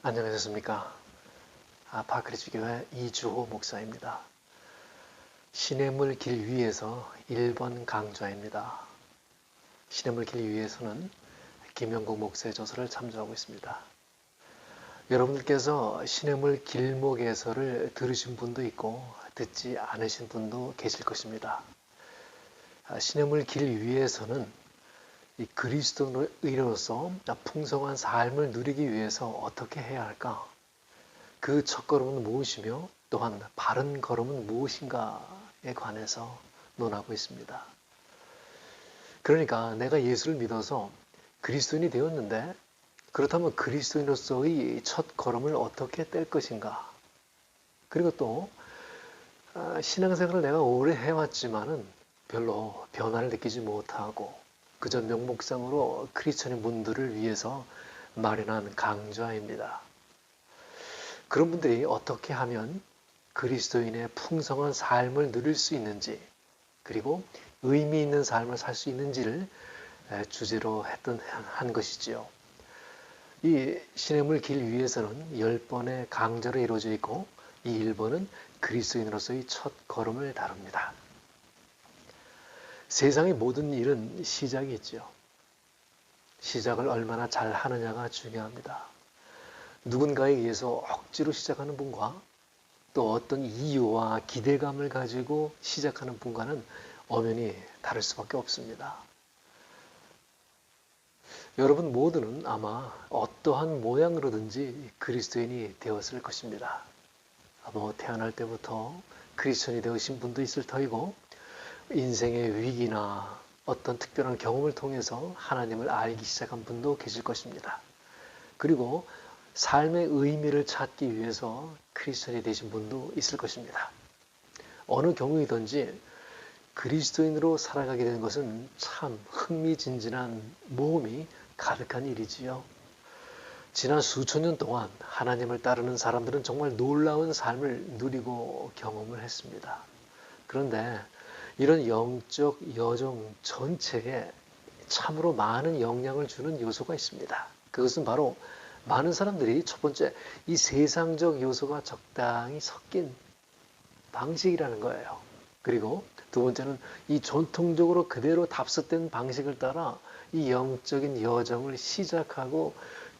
안녕하셨습니까? 파크리지교회 이주호 목사입니다. 시냇물 길 위에서 1번 강좌입니다. 시냇물 길 위에서는 김영국 목사의 저서를 참조하고 있습니다. 여러분들께서 시냇물 길목에서를 들으신 분도 있고 듣지 않으신 분도 계실 것입니다. 시냇물 길 위에서는 이 그리스도인으로서 풍성한 삶을 누리기 위해서 어떻게 해야 할까? 그 첫걸음은 무엇이며 또한 바른 걸음은 무엇인가에 관해서 논하고 있습니다. 그러니까 내가 예수를 믿어서 그리스도인이 되었는데 그렇다면 그리스도인으로서의 첫 걸음을 어떻게 뗄 것인가? 그리고 또 신앙생활을 내가 오래 해왔지만은 별로 변화를 느끼지 못하고 그저 명목상으로 크리스천인 분들을 위해서 마련한 강좌입니다. 그런 분들이 어떻게 하면 그리스도인의 풍성한 삶을 누릴 수 있는지 그리고 의미 있는 삶을 살 수 있는지를 주제로 한 것이지요. 이 시냇물 길 위에서는 10번의 강좌로 이루어져 있고 이 1번은 그리스도인으로서의 첫 걸음을 다룹니다. 세상의 모든 일은 시작이 있죠. 시작을 얼마나 잘 하느냐가 중요합니다. 누군가에 의해서 억지로 시작하는 분과 또 어떤 이유와 기대감을 가지고 시작하는 분과는 엄연히 다를 수밖에 없습니다. 여러분 모두는 아마 어떠한 모양으로든지 그리스도인이 되었을 것입니다. 태어날 때부터 그리스도인이 되으신 분도 있을 터이고 인생의 위기나 어떤 특별한 경험을 통해서 하나님을 알기 시작한 분도 계실 것입니다. 그리고 삶의 의미를 찾기 위해서 크리스천이 되신 분도 있을 것입니다. 어느 경우이든지 그리스도인으로 살아가게 되는 것은 참 흥미진진한 모험이 가득한 일이지요. 지난 수천 년 동안 하나님을 따르는 사람들은 정말 놀라운 삶을 누리고 경험을 했습니다. 그런데 이런 영적 여정 전체에 참으로 많은 영향을 주는 요소가 있습니다. 그것은 바로 많은 사람들이 첫 번째 이 세상적 요소가 적당히 섞인 방식이라는 거예요. 그리고 두 번째는 이 전통적으로 그대로 답습된 방식을 따라 이 영적인 여정을 시작하고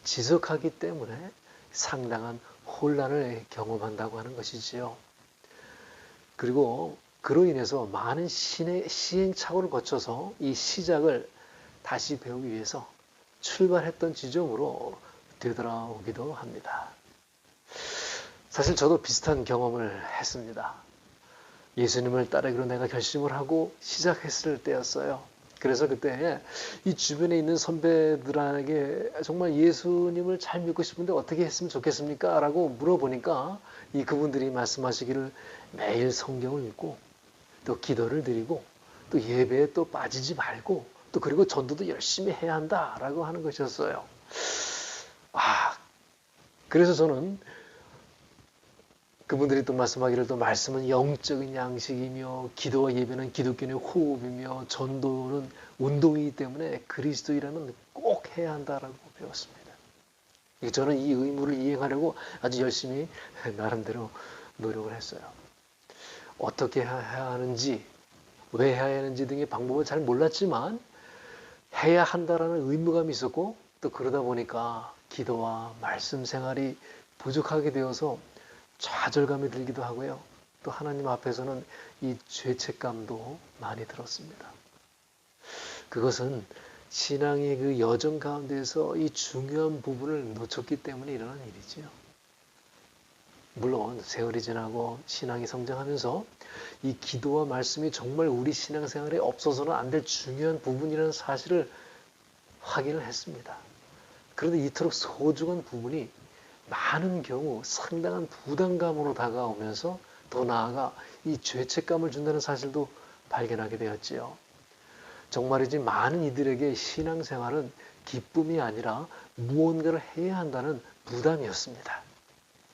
지속하기 때문에 상당한 혼란을 경험한다고 하는 것이지요. 그리고 그로 인해서 많은 시행착오를 거쳐서 이 시작을 다시 배우기 위해서 출발했던 지점으로 되돌아오기도 합니다. 사실 저도 비슷한 경험을 했습니다. 예수님을 따르기로 내가 결심을 하고 시작했을 때였어요. 그래서 그때 이 주변에 있는 선배들에게 정말 예수님을 잘 믿고 싶은데 어떻게 했으면 좋겠습니까? 라고 물어보니까 그분들이 말씀하시기를 매일 성경을 읽고 또 기도를 드리고 또 예배에 또 빠지지 말고 또 그리고 전도도 열심히 해야 한다라고 하는 것이었어요. 그래서 저는 그분들이 또 말씀하기를 또 말씀은 영적인 양식이며 기도와 예배는 기독교의 호흡이며 전도는 운동이기 때문에 그리스도이라면 꼭 해야 한다라고 배웠습니다. 저는 이 의무를 이행하려고 아주 열심히 나름대로 노력을 했어요. 어떻게 해야 하는지 왜 해야 하는지 등의 방법을 잘 몰랐지만 해야 한다라는 의무감이 있었고 또 그러다 보니까 기도와 말씀 생활이 부족하게 되어서 좌절감이 들기도 하고요. 또 하나님 앞에서는 이 죄책감도 많이 들었습니다. 그것은 신앙의 그 여정 가운데서 이 중요한 부분을 놓쳤기 때문에 일어난 일이지요. 물론 세월이 지나고 신앙이 성장하면서 이 기도와 말씀이 정말 우리 신앙생활에 없어서는 안 될 중요한 부분이라는 사실을 확인을 했습니다. 그런데 이토록 소중한 부분이 많은 경우 상당한 부담감으로 다가오면서 더 나아가 이 죄책감을 준다는 사실도 발견하게 되었지요. 정말이지 많은 이들에게 신앙생활은 기쁨이 아니라 무언가를 해야 한다는 부담이었습니다.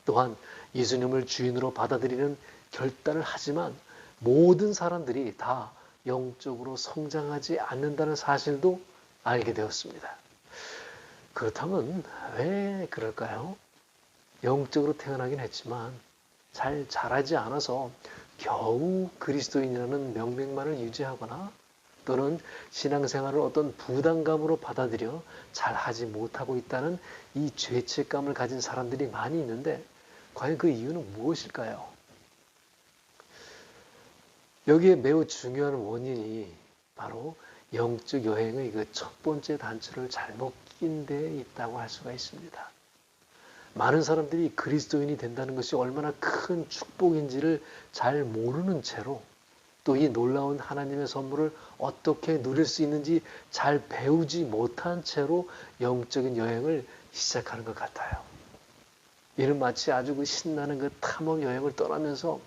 또한 예수님을 주인으로 받아들이는 결단을 하지만 모든 사람들이 다 영적으로 성장하지 않는다는 사실도 알게 되었습니다. 그렇다면 왜 그럴까요? 영적으로 태어나긴 했지만 잘 자라지 않아서 겨우 그리스도인이라는 명맥만을 유지하거나 또는 신앙생활을 어떤 부담감으로 받아들여 잘 하지 못하고 있다는 이 죄책감을 가진 사람들이 많이 있는데 과연 그 이유는 무엇일까요? 여기에 매우 중요한 원인이 바로 영적 여행의 그 첫 번째 단추를 잘못 낀 데 있다고 할 수가 있습니다. 많은 사람들이 그리스도인이 된다는 것이 얼마나 큰 축복인지를 잘 모르는 채로 또 이 놀라운 하나님의 선물을 어떻게 누릴 수 있는지 잘 배우지 못한 채로 영적인 여행을 시작하는 것 같아요. 이는 마치 아주 그 신나는 그 탐험 여행을 떠나면서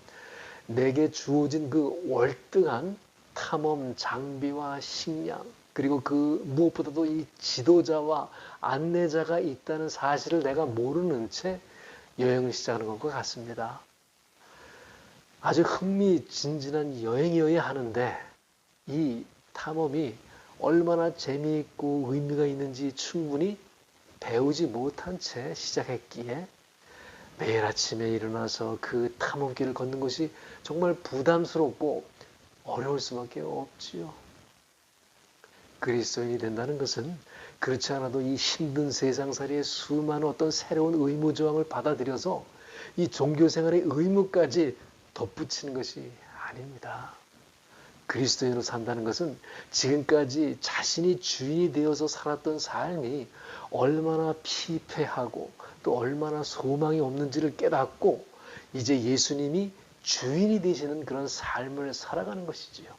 내게 주어진 그 월등한 탐험 장비와 식량 그리고 그 무엇보다도 이 지도자와 안내자가 있다는 사실을 내가 모르는 채 여행을 시작하는 것과 같습니다. 아주 흥미진진한 여행이어야 하는데 이 탐험이 얼마나 재미있고 의미가 있는지 충분히 배우지 못한 채 시작했기에 매일 아침에 일어나서 그 탐험길을 걷는 것이 정말 부담스럽고 어려울 수밖에 없지요. 그리스도인이 된다는 것은 그렇지 않아도 이 힘든 세상살이의 수많은 어떤 새로운 의무조항을 받아들여서 이 종교생활의 의무까지 덧붙이는 것이 아닙니다. 그리스도인으로 산다는 것은 지금까지 자신이 주인이 되어서 살았던 삶이 얼마나 피폐하고 또 얼마나 소망이 없는지를 깨닫고 이제 예수님이 주인이 되시는 그런 삶을 살아가는 것이지요.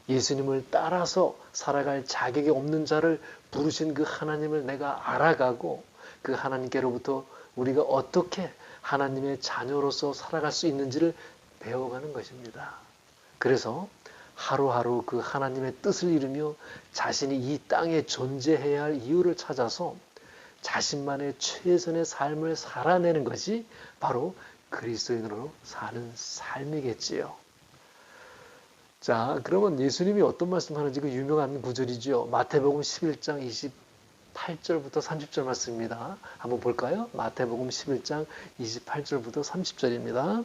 예수님을 따라서 살아갈 자격이 없는 자를 부르신 그 하나님을 내가 알아가고 그 하나님께로부터 우리가 어떻게 하나님의 자녀로서 살아갈 수 있는지를 배워가는 것입니다. 그래서 하루하루 그 하나님의 뜻을 이루며 자신이 이 땅에 존재해야 할 이유를 찾아서 자신만의 최선의 삶을 살아내는 것이 바로 그리스도인으로 사는 삶이겠지요. 자, 그러면 예수님이 어떤 말씀하는지 그 유명한 구절이죠. 마태복음 11장 28절부터 30절 말씀입니다. 한번 볼까요? 마태복음 11장 28절부터 30절입니다.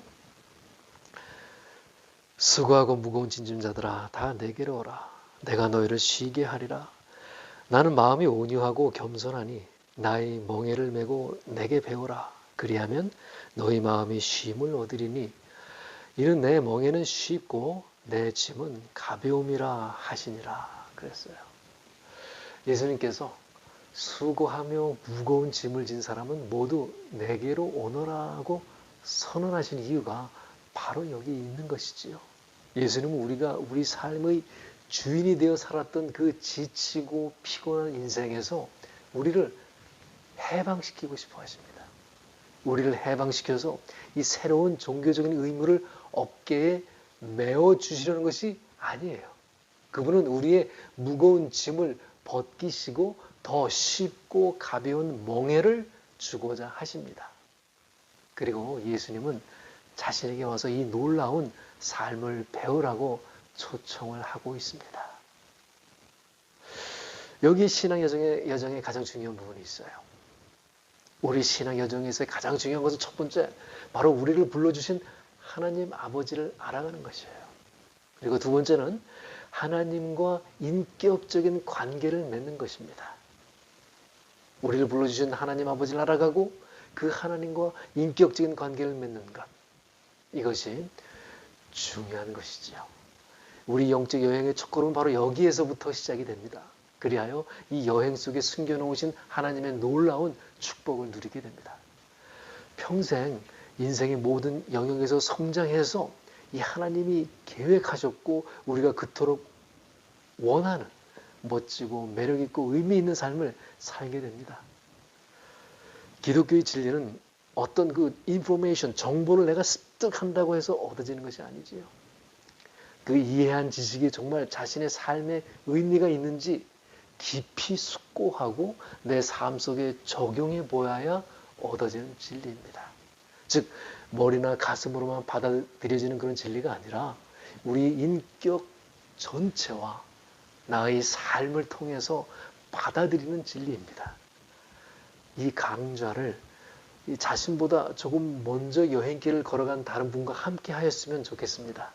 수고하고 무거운 짐진자들아 다 내게로 오라. 내가 너희를 쉬게 하리라. 나는 마음이 온유하고 겸손하니 나의 멍에를 메고 내게 배우라. 그리하면 너희 마음이 쉼을 얻으리니 이는 내 멍에는 쉽고 내 짐은 가벼움이라 하시니라. 그랬어요. 예수님께서 수고하며 무거운 짐을 진 사람은 모두 내게로 오너라고 선언하신 이유가 바로 여기 있는 것이지요. 예수님은 우리가 우리 삶의 주인이 되어 살았던 그 지치고 피곤한 인생에서 우리를 해방시키고 싶어 하십니다. 우리를 해방시켜서 이 새로운 종교적인 의무를 어깨에 메어주시려는 것이 아니에요. 그분은 우리의 무거운 짐을 벗기시고 더 쉽고 가벼운 멍에를 주고자 하십니다. 그리고 예수님은 자신에게 와서 이 놀라운 삶을 배우라고 초청을 하고 있습니다. 여기 신앙 여정에 가장 중요한 부분이 있어요. 우리 신앙 여정에서 가장 중요한 것은 첫 번째, 바로 우리를 불러주신 하나님 아버지를 알아가는 것이에요. 그리고 두 번째는 하나님과 인격적인 관계를 맺는 것입니다. 우리를 불러주신 하나님 아버지를 알아가고 그 하나님과 인격적인 관계를 맺는 것. 이것이 중요한 것이지요. 우리 영적 여행의 첫걸음은 바로 여기에서부터 시작이 됩니다. 그리하여 이 여행 속에 숨겨놓으신 하나님의 놀라운 축복을 누리게 됩니다. 평생 인생의 모든 영역에서 성장해서 이 하나님이 계획하셨고 우리가 그토록 원하는 멋지고 매력있고 의미 있는 삶을 살게 됩니다. 기독교의 진리는 어떤 그 인포메이션, 정보를 내가 습득한다고 해서 얻어지는 것이 아니지요. 그 이해한 지식이 정말 자신의 삶에 의미가 있는지 깊이 숙고하고 내 삶 속에 적용해 보아야 얻어지는 진리입니다. 즉 머리나 가슴으로만 받아들여지는 그런 진리가 아니라 우리 인격 전체와 나의 삶을 통해서 받아들이는 진리입니다. 이 강좌를 이 자신보다 조금 먼저 여행길을 걸어간 다른 분과 함께 하였으면 좋겠습니다.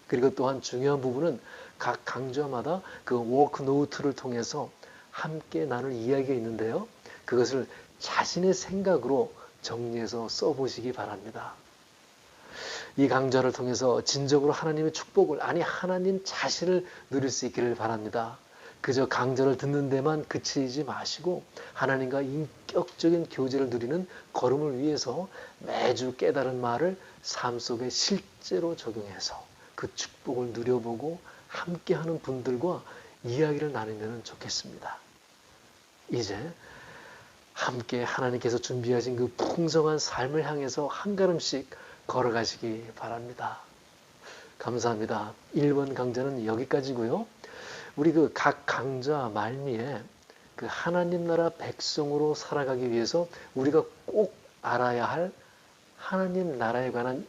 그리고 또한 중요한 부분은 각 강좌마다 그 워크 노트를 통해서 함께 나눌 이야기가 있는데요. 그것을 자신의 생각으로 정리해서 써보시기 바랍니다. 이 강좌를 통해서 진정으로 하나님의 축복을, 아니 하나님 자신을 누릴 수 있기를 바랍니다. 그저 강좌를 듣는 데만 그치지 마시고 하나님과 인격적인 교제를 누리는 걸음을 위해서 매주 깨달은 말을 삶 속에 실제로 적용해서 그 축복을 누려보고 함께하는 분들과 이야기를 나누면 좋겠습니다. 이제 함께 하나님께서 준비하신 그 풍성한 삶을 향해서 한 걸음씩 걸어가시기 바랍니다. 감사합니다. 1번 강좌는 여기까지고요. 우리 그 각 강좌 말미에 그 하나님 나라 백성으로 살아가기 위해서 우리가 꼭 알아야 할 하나님 나라에 관한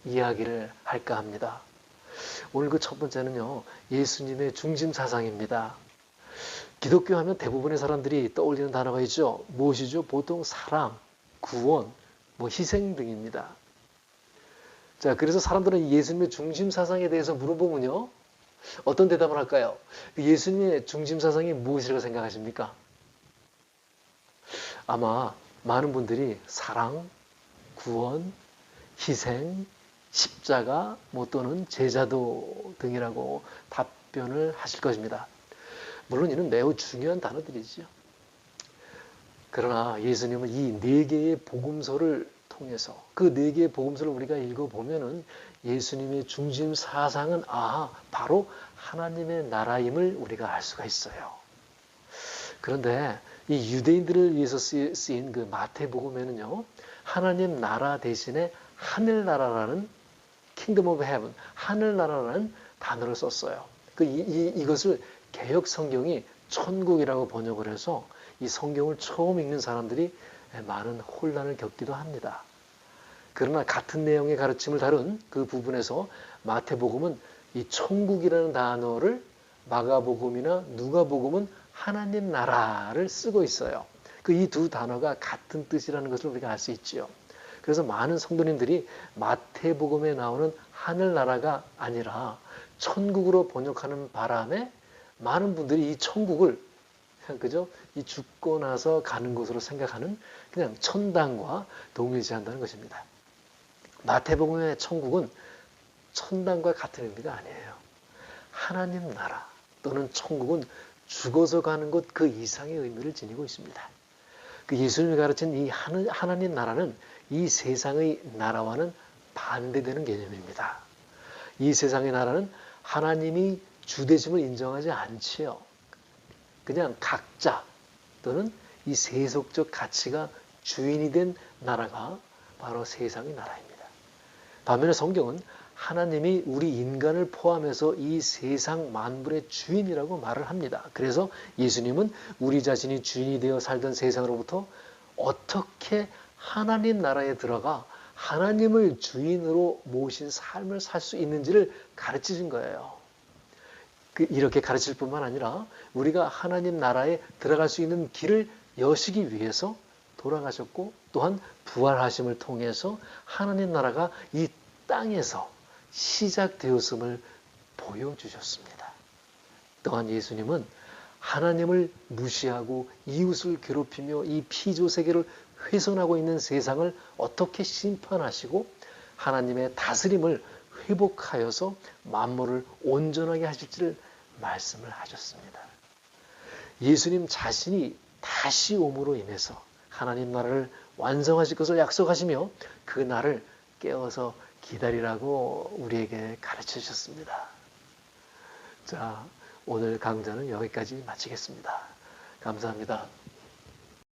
이야기를 할까 합니다. 오늘 그 첫 번째는요, 예수님의 중심 사상입니다. 기독교 하면 대부분의 사람들이 떠올리는 단어가 있죠. 무엇이죠? 보통 사랑, 구원, 희생 등입니다. 자, 그래서 사람들은 예수님의 중심 사상에 대해서 물어보면요, 어떤 대답을 할까요? 예수님의 중심 사상이 무엇이라고 생각하십니까? 아마 많은 분들이 사랑, 구원, 희생, 십자가, 또는 제자도 등이라고 답변을 하실 것입니다. 물론 이는 매우 중요한 단어들이죠. 그러나 예수님은 이 네 개의 복음서를 통해서 그 네 개의 복음서를 우리가 읽어보면은 예수님의 중심 사상은 바로 하나님의 나라임을 우리가 알 수가 있어요. 그런데 이 유대인들을 위해서 쓰인 그 마태복음에는요, 하나님 나라 대신에 하늘나라라는 Kingdom of Heaven, 하늘나라라는 단어를 썼어요. 이것을 개역 성경이 천국이라고 번역을 해서 이 성경을 처음 읽는 사람들이 많은 혼란을 겪기도 합니다. 그러나 같은 내용의 가르침을 다룬 그 부분에서 마태복음은 이 천국이라는 단어를, 마가복음이나 누가복음은 하나님 나라를 쓰고 있어요. 이 두 단어가 같은 뜻이라는 것을 우리가 알 수 있죠. 그래서 많은 성도님들이 마태복음에 나오는 하늘나라가 아니라 천국으로 번역하는 바람에 많은 분들이 이 천국을 이 죽고 나서 가는 곳으로 생각하는 그냥 천당과 동일시한다는 것입니다. 마태복음의 천국은 천당과 같은 의미가 아니에요. 하나님 나라 또는 천국은 죽어서 가는 곳 그 이상의 의미를 지니고 있습니다. 예수님이 가르친 이 하나님 나라는 이 세상의 나라와는 반대되는 개념입니다. 이 세상의 나라는 하나님이 주되심을 인정하지 않지요. 그냥 각자 또는 이 세속적 가치가 주인이 된 나라가 바로 세상의 나라입니다. 반면에 성경은 하나님이 우리 인간을 포함해서 이 세상 만물의 주인이라고 말을 합니다. 그래서 예수님은 우리 자신이 주인이 되어 살던 세상으로부터 어떻게 하나님 나라에 들어가 하나님을 주인으로 모신 삶을 살 수 있는지를 가르치신 거예요. 이렇게 가르칠 뿐만 아니라 우리가 하나님 나라에 들어갈 수 있는 길을 여시기 위해서 돌아가셨고, 또한 부활하심을 통해서 하나님 나라가 이 땅에서 시작되었음을 보여주셨습니다. 또한 예수님은 하나님을 무시하고 이웃을 괴롭히며 이 피조 세계를 훼손하고 있는 세상을 어떻게 심판하시고 하나님의 다스림을 회복하여서 만물을 온전하게 하실지를 말씀을 하셨습니다. 예수님 자신이 다시 오므로 인해서 하나님 나라를 완성하실 것을 약속하시며 그 날을 깨어서 기다리라고 우리에게 가르쳐 주셨습니다. 자, 오늘 강좌는 여기까지 마치겠습니다. 감사합니다.